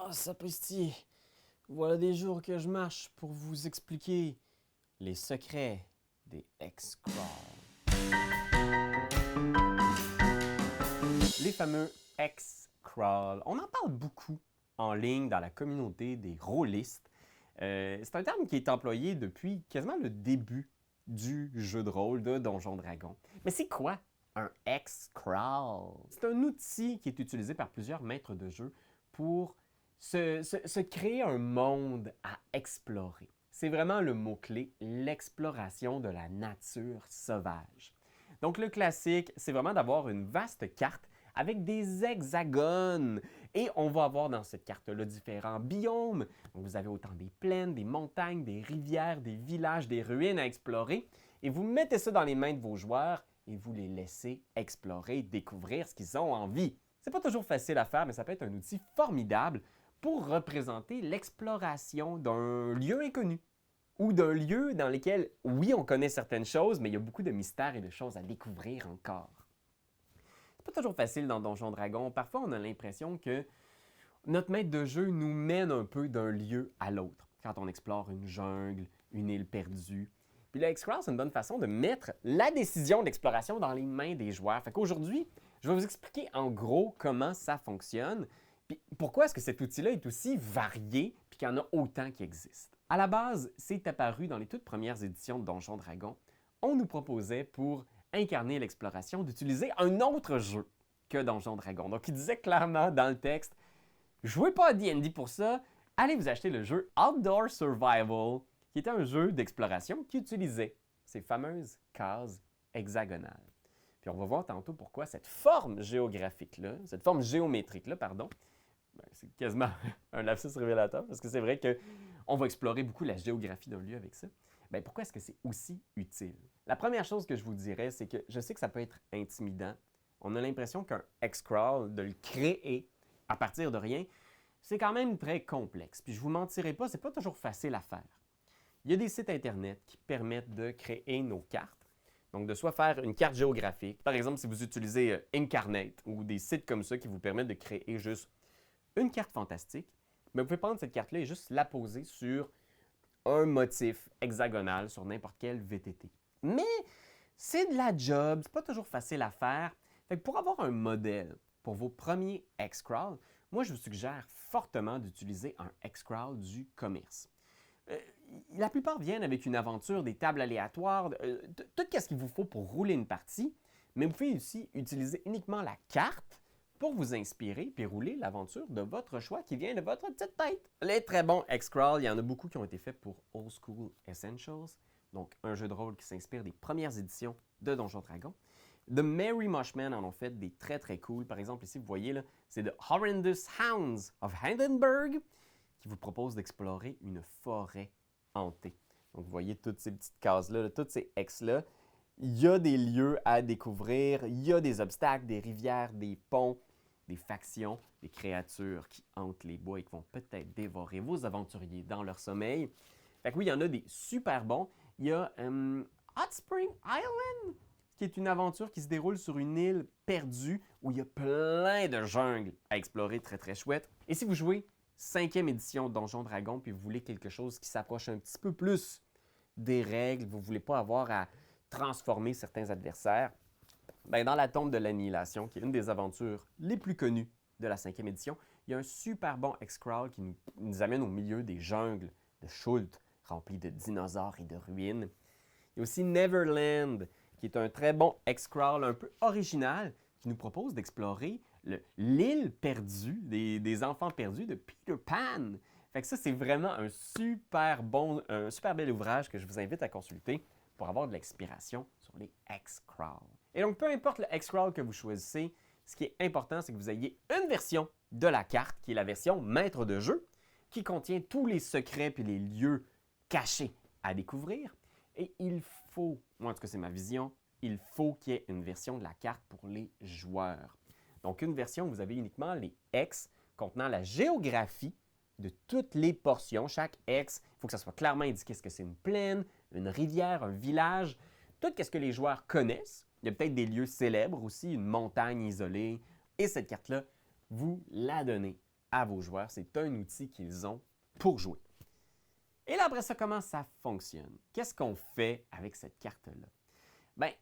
Ah, sapristi! Voilà des jours que je marche pour vous expliquer les secrets des X-Crawl. Les fameux X-Crawl. On en parle beaucoup en ligne dans la communauté des rôlistes. C'est un terme qui est employé depuis quasiment le début du jeu de rôle de Donjons Dragons. Mais c'est quoi un X-Crawl? C'est un outil qui est utilisé par plusieurs maîtres de jeu pour se créer un monde à explorer. C'est vraiment le mot-clé, l'exploration de la nature sauvage. Donc le classique, c'est vraiment d'avoir une vaste carte avec des hexagones. Et on va avoir dans cette carte-là différents biomes. Donc vous avez autant des plaines, des montagnes, des rivières, des villages, des ruines à explorer. Et vous mettez ça dans les mains de vos joueurs et vous les laissez explorer, découvrir ce qu'ils ont envie. C'est pas toujours facile à faire, mais ça peut être un outil formidable pour représenter l'exploration d'un lieu inconnu ou d'un lieu dans lequel, oui, on connaît certaines choses, mais il y a beaucoup de mystères et de choses à découvrir encore. C'est pas toujours facile dans Donjons Dragons. Parfois, on a l'impression que notre maître de jeu nous mène un peu d'un lieu à l'autre. Quand on explore une jungle, une île perdue. Puis le X-Crawl, c'est une bonne façon de mettre la décision d'exploration dans les mains des joueurs. Fait qu'aujourd'hui, je vais vous expliquer en gros comment ça fonctionne. Puis pourquoi est-ce que cet outil-là est aussi varié puis qu'il y en a autant qui existent. À la base, c'est apparu dans les toutes premières éditions de Donjons Dragons. On nous proposait pour incarner l'exploration d'utiliser un autre jeu que Donjons Dragons. Donc il disait clairement dans le texte, jouez pas à D&D pour ça, allez vous acheter le jeu Outdoor Survival, qui était un jeu d'exploration qui utilisait ces fameuses cases hexagonales. Puis on va voir tantôt pourquoi cette forme géographique-là, cette forme géométrique-là, pardon, c'est quasiment un lapsus révélateur, parce que c'est vrai qu'on va explorer beaucoup la géographie d'un lieu avec ça. Bien, pourquoi est-ce que c'est aussi utile? La première chose que je vous dirais, c'est que je sais que ça peut être intimidant. On a l'impression qu'un X-Crawl, de le créer à partir de rien, c'est quand même très complexe. Puis je ne vous mentirai pas, c'est pas toujours facile à faire. Il y a des sites Internet qui permettent de créer nos cartes. Donc, de soit faire une carte géographique. Par exemple, si vous utilisez Incarnate ou des sites comme ça qui vous permettent de créer juste une carte fantastique, mais vous pouvez prendre cette carte-là et juste la poser sur un motif hexagonal sur n'importe quel VTT. Mais c'est de la job, c'est pas toujours facile à faire. Fait que pour avoir un modèle pour vos premiers X-Crawl, moi je vous suggère fortement d'utiliser un X-Crawl du commerce. La plupart viennent avec une aventure, des tables aléatoires, tout ce qu'il vous faut pour rouler une partie, mais vous pouvez aussi utiliser uniquement la carte pour vous inspirer puis rouler l'aventure de votre choix qui vient de votre petite tête. Les très bons X-Crawl, il y en a beaucoup qui ont été faits pour Old School Essentials, donc un jeu de rôle qui s'inspire des premières éditions de Donjons Dragons. The Merry Mushmen en ont fait des très très cool. Par exemple, ici, vous voyez, là, c'est The Horrendous Hounds of Hindenburg qui vous propose d'explorer une forêt hantée. Donc, vous voyez toutes ces petites cases-là, toutes ces X-là. Il y a des lieux à découvrir, il y a des obstacles, des rivières, des ponts, des factions, des créatures qui hantent les bois et qui vont peut-être dévorer vos aventuriers dans leur sommeil. Fait que oui, il y en a des super bons. Il y a Hot Spring Island, qui est une aventure qui se déroule sur une île perdue où il y a plein de jungles à explorer, très très chouette. Et si vous jouez 5e édition de Donjons Dragons puis vous voulez quelque chose qui s'approche un petit peu plus des règles, vous ne voulez pas avoir à transformer certains adversaires, bien, dans la tombe de l'annihilation, qui est une des aventures les plus connues de la 5e édition, il y a un super bon X-Crawl qui nous amène au milieu des jungles de Shult, remplis de dinosaures et de ruines. Il y a aussi Neverland, qui est un très bon X-Crawl un peu original, qui nous propose d'explorer l'île perdue, des enfants perdus de Peter Pan. Fait que ça, c'est vraiment un super bel ouvrage que je vous invite à consulter pour avoir de l'inspiration sur les X-Crawl. Et donc, peu importe le X-Crawl que vous choisissez, ce qui est important, c'est que vous ayez une version de la carte, qui est la version maître de jeu, qui contient tous les secrets et les lieux cachés à découvrir. Et il faut, moi en tout cas c'est ma vision, il faut qu'il y ait une version de la carte pour les joueurs. Donc, une version où vous avez uniquement les X contenant la géographie de toutes les portions. Chaque X, il faut que ça soit clairement indiqué ce que c'est une plaine, une rivière, un village, tout ce que les joueurs connaissent. Il y a peut-être des lieux célèbres aussi, une montagne isolée. Et cette carte-là, vous la donnez à vos joueurs. C'est un outil qu'ils ont pour jouer. Et là, après ça, comment ça fonctionne? Qu'est-ce qu'on fait avec cette carte-là? Bien,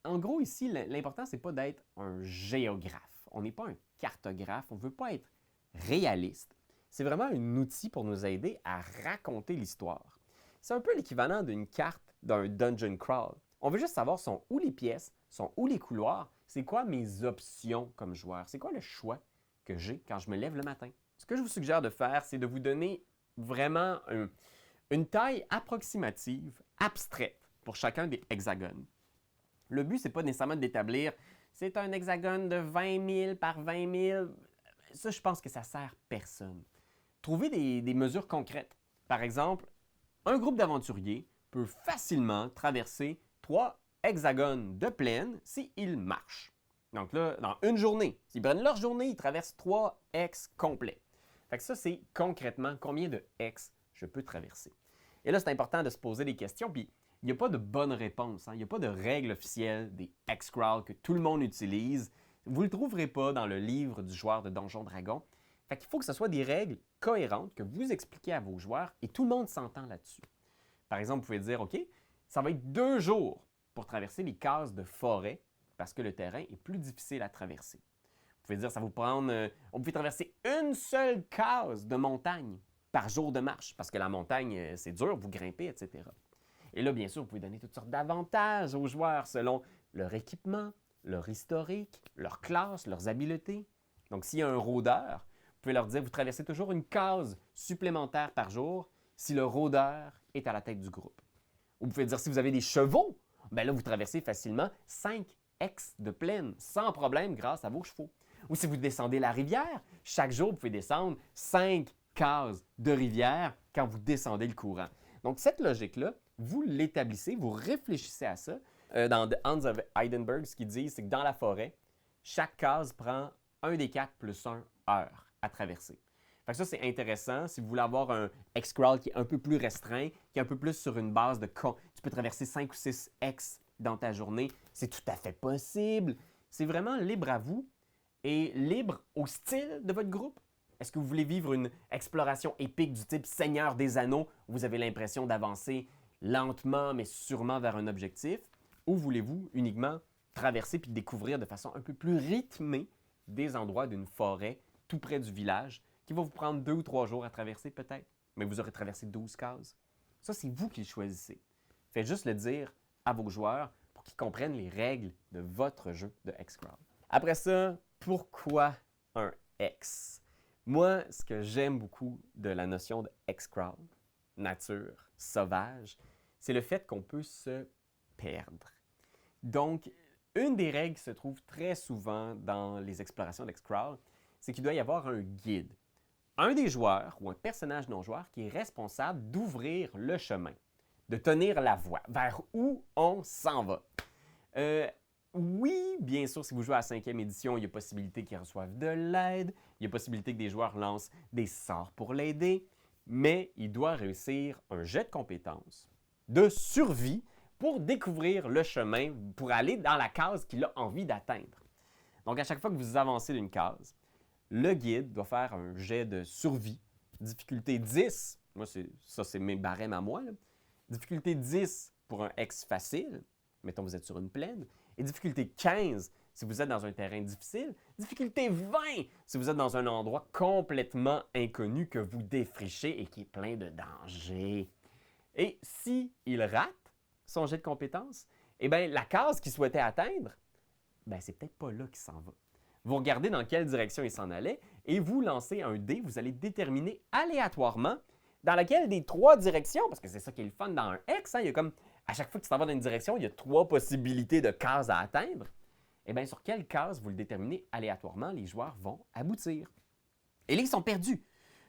en gros, ici, l'important, ce n'est pas d'être un géographe. On n'est pas un cartographe, on ne veut pas être réaliste. C'est vraiment un outil pour nous aider à raconter l'histoire. C'est un peu l'équivalent d'une carte d'un dungeon crawl. On veut juste savoir sont où les pièces, sont où les couloirs, c'est quoi mes options comme joueur, c'est quoi le choix que j'ai quand je me lève le matin. Ce que je vous suggère de faire, c'est de vous donner vraiment une taille approximative, abstraite, pour chacun des hexagones. Le but, ce n'est pas nécessairement d'établir c'est un hexagone de 20 000 par 20 000. Ça, je pense que ça ne sert personne. Trouvez des mesures concrètes. Par exemple, un groupe d'aventuriers peut facilement traverser 3 hexagones de plaine s'ils marchent. Donc là, dans une journée, s'ils prennent leur journée, ils traversent 3 hex complets. Fait que ça, c'est concrètement combien de hex je peux traverser. Et là, c'est important de se poser des questions, puis il n'y a pas de bonne réponse. Il n'y a pas de règle officielle des Hexcrawl que tout le monde utilise. Vous ne le trouverez pas dans le livre du joueur de Donjon Dragon. Fait qu'il faut que ce soit des règles cohérentes que vous expliquez à vos joueurs et tout le monde s'entend là-dessus. Par exemple, vous pouvez dire, OK, ça va être 2 jours pour traverser les cases de forêt parce que le terrain est plus difficile à traverser. Vous pouvez dire, ça va vous prendre, on peut traverser une seule case de montagne par jour de marche parce que la montagne, c'est dur, vous grimpez, etc. Et là, bien sûr, vous pouvez donner toutes sortes d'avantages aux joueurs selon leur équipement, leur historique, leur classe, leurs habiletés. Donc, s'il y a un rôdeur, vous pouvez leur dire, vous traversez toujours une case supplémentaire par jour si le rôdeur est à la tête du groupe. Ou vous pouvez dire, si vous avez des chevaux, bien là, vous traversez facilement 5 hex de plaine sans problème grâce à vos chevaux. Ou si vous descendez la rivière, chaque jour, vous pouvez descendre 5 cases de rivière quand vous descendez le courant. Donc, cette logique-là, vous l'établissez, vous réfléchissez à ça. Dans The Hounds of Heidenberg, ce qu'ils disent, c'est que dans la forêt, chaque case prend 1 des 4 plus 1 heure à traverser. Fait que ça, c'est intéressant. Si vous voulez avoir un Hexcrawl qui est un peu plus restreint, qui est un peu plus sur une base de tu peux traverser 5 ou 6 hex dans ta journée, c'est tout à fait possible. C'est vraiment libre à vous et libre au style de votre groupe. Est-ce que vous voulez vivre une exploration épique du type Seigneur des Anneaux, où vous avez l'impression d'avancer lentement mais sûrement vers un objectif, ou voulez-vous uniquement traverser puis découvrir de façon un peu plus rythmée des endroits d'une forêt tout près du village qui va vous prendre 2 ou 3 jours à traverser peut-être, mais vous aurez traversé 12 cases. Ça, c'est vous qui le choisissez. Faites juste le dire à vos joueurs pour qu'ils comprennent les règles de votre jeu de Hexcrawl. Après ça, pourquoi un Hex? Moi, ce que j'aime beaucoup de la notion de Hexcrawl, nature, sauvage, c'est le fait qu'on peut se perdre. Donc, une des règles qui se trouve très souvent dans les explorations d'Hexcrawl, c'est qu'il doit y avoir un guide. Un des joueurs ou un personnage non-joueur qui est responsable d'ouvrir le chemin, de tenir la voie vers où on s'en va. Oui, bien sûr, si vous jouez à la 5e édition, il y a possibilité qu'ils reçoivent de l'aide, il y a possibilité que des joueurs lancent des sorts pour l'aider, mais il doit réussir un jet de compétences de survie pour découvrir le chemin, pour aller dans la case qu'il a envie d'atteindre. Donc, à chaque fois que vous avancez d'une case, le guide doit faire un jet de survie, difficulté 10, moi c'est mes barèmes à moi, là. Difficulté 10 pour un hex facile, mettons vous êtes sur une plaine, et difficulté 15 si vous êtes dans un terrain difficile, difficulté 20 si vous êtes dans un endroit complètement inconnu que vous défrichez et qui est plein de dangers. Et s'il rate son jet de compétences, eh bien, la case qu'il souhaitait atteindre, ben, c'est peut-être pas là qu'il s'en va. Vous regardez dans quelle direction il s'en allait et vous lancez un dé, vous allez déterminer aléatoirement dans laquelle des 3 directions, parce que c'est ça qui est le fun dans un hex, il y a comme, à chaque fois que tu t'en vas dans une direction, il y a 3 possibilités de cases à atteindre. Eh bien, sur quelle case vous le déterminez aléatoirement, les joueurs vont aboutir. Et là, ils sont perdus.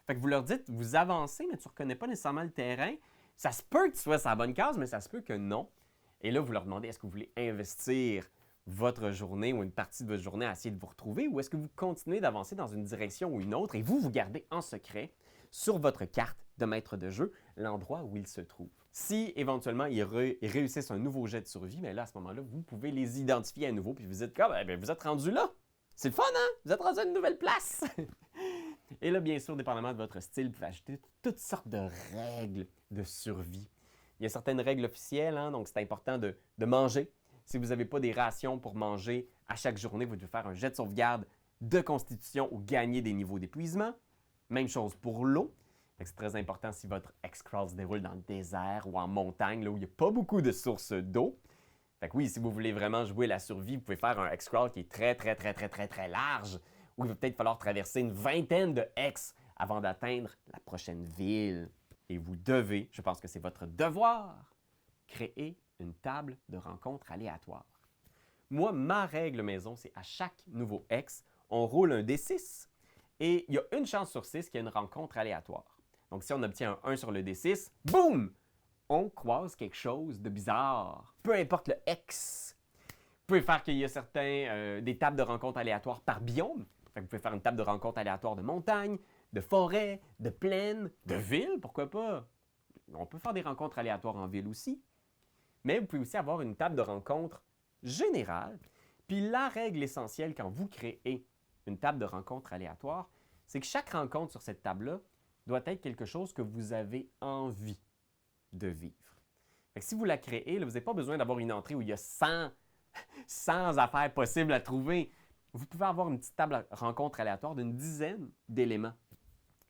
Fait que vous leur dites, vous avancez, mais tu ne reconnais pas nécessairement le terrain. Ça se peut que tu sois sur la bonne case, mais ça se peut que non. Et là, vous leur demandez, est-ce que vous voulez investir votre journée ou une partie de votre journée à essayer de vous retrouver, ou est-ce que vous continuez d'avancer dans une direction ou une autre et vous gardez en secret sur votre carte de maître de jeu l'endroit où il se trouve. Si éventuellement ils réussissent un nouveau jet de survie, mais là, à ce moment-là, vous pouvez les identifier à nouveau puis vous dites comme, vous êtes rendu là. C'est le fun, hein? Vous êtes rendu à une nouvelle place. Et là, bien sûr, dépendamment de votre style, vous pouvez ajouter toutes sortes de règles de survie. Il y a certaines règles officielles, hein, donc c'est important de manger. Si vous n'avez pas des rations pour manger à chaque journée, vous devez faire un jet de sauvegarde de constitution ou gagner des niveaux d'épuisement. Même chose pour l'eau. C'est très important si votre X-Crawl se déroule dans le désert ou en montagne, là où il n'y a pas beaucoup de sources d'eau. Fait que oui, si vous voulez vraiment jouer la survie, vous pouvez faire un X-Crawl qui est très large, où il va peut-être falloir traverser une vingtaine de X avant d'atteindre la prochaine ville. Et vous devez, je pense que c'est votre devoir, créer une table de rencontre aléatoire. Moi, ma règle maison, c'est à chaque nouveau X, on roule un D6 et il y a une chance sur 6 qu'il y ait une rencontre aléatoire. Donc, si on obtient un 1 sur le D6, boum! On croise quelque chose de bizarre. Peu importe le X. Vous pouvez faire qu'il y a des tables de rencontre aléatoires par biome. Fait que vous pouvez faire une table de rencontre aléatoire de montagne, de forêt, de plaine, de ville, pourquoi pas? On peut faire des rencontres aléatoires en ville aussi. Mais vous pouvez aussi avoir une table de rencontre générale. Puis la règle essentielle quand vous créez une table de rencontre aléatoire, c'est que chaque rencontre sur cette table-là doit être quelque chose que vous avez envie de vivre. Fait que si vous la créez, là, vous n'avez pas besoin d'avoir une entrée où il y a 100 affaires possibles à trouver. Vous pouvez avoir une petite table de rencontre aléatoire d'une dizaine d'éléments.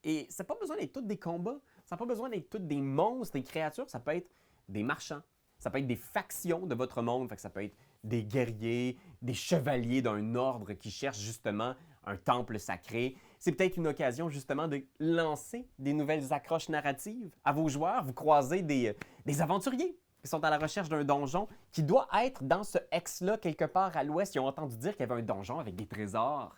Et ça n'a pas besoin d'être tous des combats, ça n'a pas besoin d'être tous des monstres, des créatures, ça peut être des marchands, ça peut être des factions de votre monde, fait que ça peut être des guerriers, des chevaliers d'un ordre qui cherchent justement un temple sacré. C'est peut-être une occasion justement de lancer des nouvelles accroches narratives à vos joueurs. Vous croisez des aventuriers qui sont à la recherche d'un donjon qui doit être dans ce X-là quelque part à l'ouest. Ils ont entendu dire qu'il y avait un donjon avec des trésors.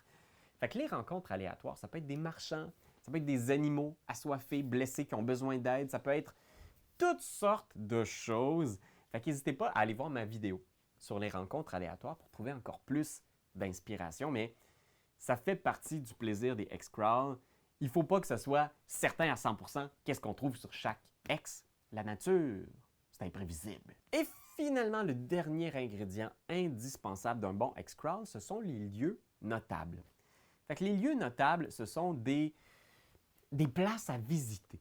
Fait que les rencontres aléatoires, ça peut être des marchands, ça peut être des animaux assoiffés, blessés, qui ont besoin d'aide, ça peut être toutes sortes de choses. Fait qu'hésitez pas à aller voir ma vidéo sur les rencontres aléatoires pour trouver encore plus d'inspiration, mais ça fait partie du plaisir des X-Crawl. Il ne faut pas que ce soit certain à 100% qu'est-ce qu'on trouve sur chaque X. La nature, c'est imprévisible. Et finalement, le dernier ingrédient indispensable d'un bon X-Crawl, ce sont les lieux notables. Fait que les lieux notables, ce sont des places à visiter.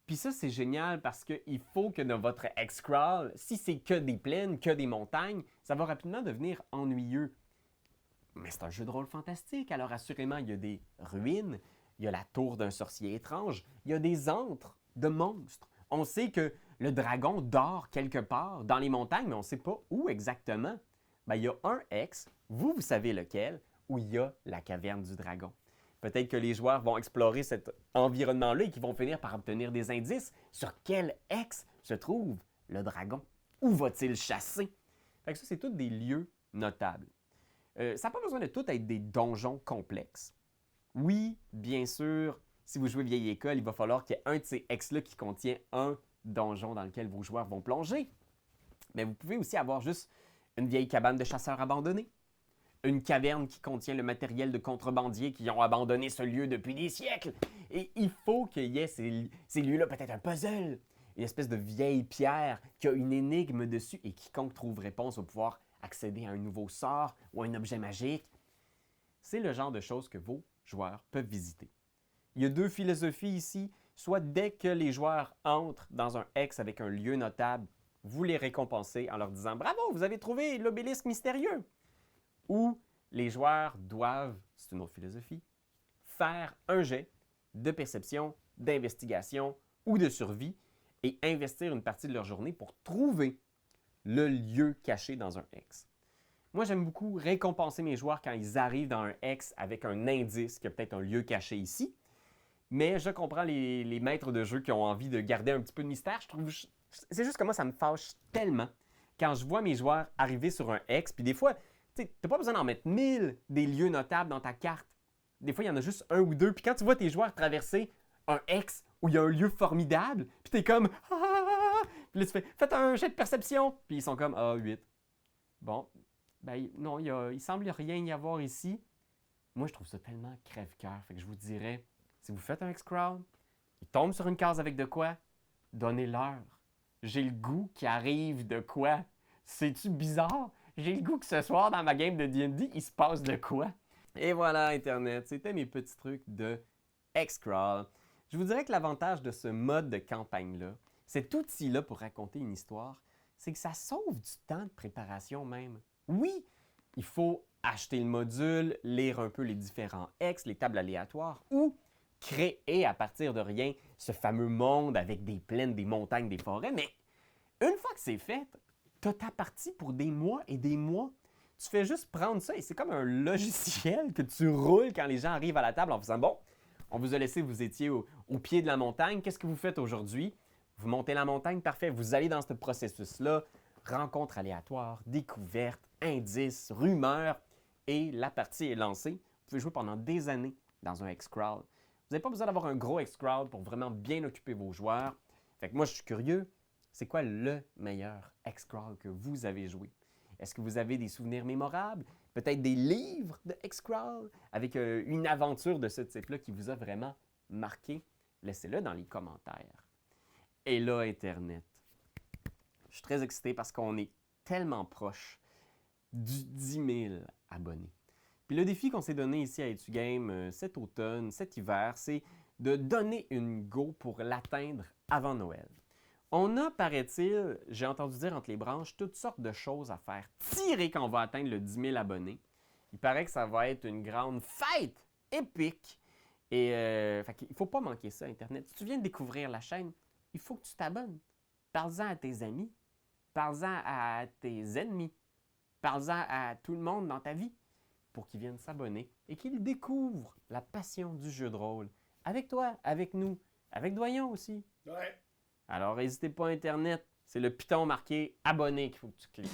Puis ça, c'est génial parce qu'il faut que dans votre X-Crawl, si c'est que des plaines, que des montagnes, ça va rapidement devenir ennuyeux. Mais c'est un jeu de rôle fantastique, alors assurément, il y a des ruines, il y a la tour d'un sorcier étrange, il y a des antres de monstres. On sait que le dragon dort quelque part dans les montagnes, mais on ne sait pas où exactement. Bien, il y a un X, vous savez lequel, où il y a la caverne du dragon. Peut-être que les joueurs vont explorer cet environnement-là et qu'ils vont finir par obtenir des indices sur quel X se trouve le dragon. Où va-t-il chasser? Fait que ça, c'est tous des lieux notables. Ça n'a pas besoin de tout être des donjons complexes. Oui, bien sûr, si vous jouez vieille école, il va falloir qu'il y ait un de ces X-là qui contient un donjon dans lequel vos joueurs vont plonger. Mais vous pouvez aussi avoir juste une vieille cabane de chasseurs abandonnée, une caverne qui contient le matériel de contrebandiers qui ont abandonné ce lieu depuis des siècles. Et il faut qu'il y ait ces lieux-là, peut-être un puzzle, une espèce de vieille pierre qui a une énigme dessus et quiconque trouve réponse va pouvoir accéder à un nouveau sort ou à un objet magique. C'est le genre de choses que vos joueurs peuvent visiter. Il y a deux philosophies ici. Soit dès que les joueurs entrent dans un X avec un lieu notable, vous les récompensez en leur disant « Bravo, vous avez trouvé l'obélisque mystérieux !» Ou les joueurs doivent, c'est une autre philosophie, faire un jet de perception, d'investigation ou de survie et investir une partie de leur journée pour trouver le lieu caché dans un X. Moi, j'aime beaucoup récompenser mes joueurs quand ils arrivent dans un X avec un indice qu'il y a peut-être un lieu caché ici. Mais je comprends les maîtres de jeu qui ont envie de garder un petit peu de mystère. C'est juste que moi, ça me fâche tellement quand je vois mes joueurs arriver sur un X. Puis des fois, tu n'as pas besoin d'en mettre 1000 des lieux notables dans ta carte. Des fois, il y en a juste un ou deux. Puis quand tu vois tes joueurs traverser un X où il y a un lieu formidable, puis tu es comme « Ah! » Puis là, tu fais « Faites un jet de perception! » Puis ils sont comme « Ah, 8. » Bon, ben non, il semble rien y avoir ici. Moi, je trouve ça tellement crève-cœur. Fait que je vous dirais, si vous faites un X-Crowd, ils tombent sur une case avec de quoi, donnez-leur. J'ai le goût qu'il arrive de quoi. C'est-tu bizarre? J'ai le goût que ce soir, dans ma game de D&D, il se passe de quoi. Et voilà, Internet, c'était mes petits trucs de Xcrawl. Je vous dirais que l'avantage de ce mode de campagne-là, cet outil-là pour raconter une histoire, c'est que ça sauve du temps de préparation même. Oui, il faut acheter le module, lire un peu les différents X, les tables aléatoires, ou créer à partir de rien ce fameux monde avec des plaines, des montagnes, des forêts, mais une fois que c'est fait, tu as ta partie pour des mois et des mois. Tu fais juste prendre ça et c'est comme un logiciel que tu roules quand les gens arrivent à la table en faisant « Bon, on vous a laissé, vous étiez au pied de la montagne, qu'est-ce que vous faites aujourd'hui? Vous montez la montagne, parfait, vous allez dans ce processus-là, rencontres aléatoires, découvertes, indices, rumeurs, et la partie est lancée. Vous pouvez jouer pendant des années dans un Xcrawl. Vous n'avez pas besoin d'avoir un gros Xcrawl pour vraiment bien occuper vos joueurs. Fait que moi, je suis curieux, c'est quoi le meilleur Xcrawl que vous avez joué? Est-ce que vous avez des souvenirs mémorables? Peut-être des livres de Xcrawl avec une aventure de ce type-là qui vous a vraiment marqué? Laissez-le dans les commentaires. Et là, Internet. Je suis très excité parce qu'on est tellement proche du 10 000 abonnés. Puis le défi qu'on s'est donné ici à EtuGame cet automne, cet hiver, c'est de donner une go pour l'atteindre avant Noël. On a, paraît-il, j'ai entendu dire entre les branches, toutes sortes de choses à faire tirer quand on va atteindre le 10 000 abonnés. Il paraît que ça va être une grande fête épique. Et il ne faut pas manquer ça, Internet. Si tu viens de découvrir la chaîne, il faut que tu t'abonnes. Parle-en à tes amis. Parle-en à tes ennemis. Parle-en à tout le monde dans ta vie pour qu'ils viennent s'abonner et qu'ils découvrent la passion du jeu de rôle. Avec toi, avec nous, avec Doyon aussi. Ouais. Alors, n'hésitez pas Internet, c'est le piton marqué « Abonné » qu'il faut que tu cliques.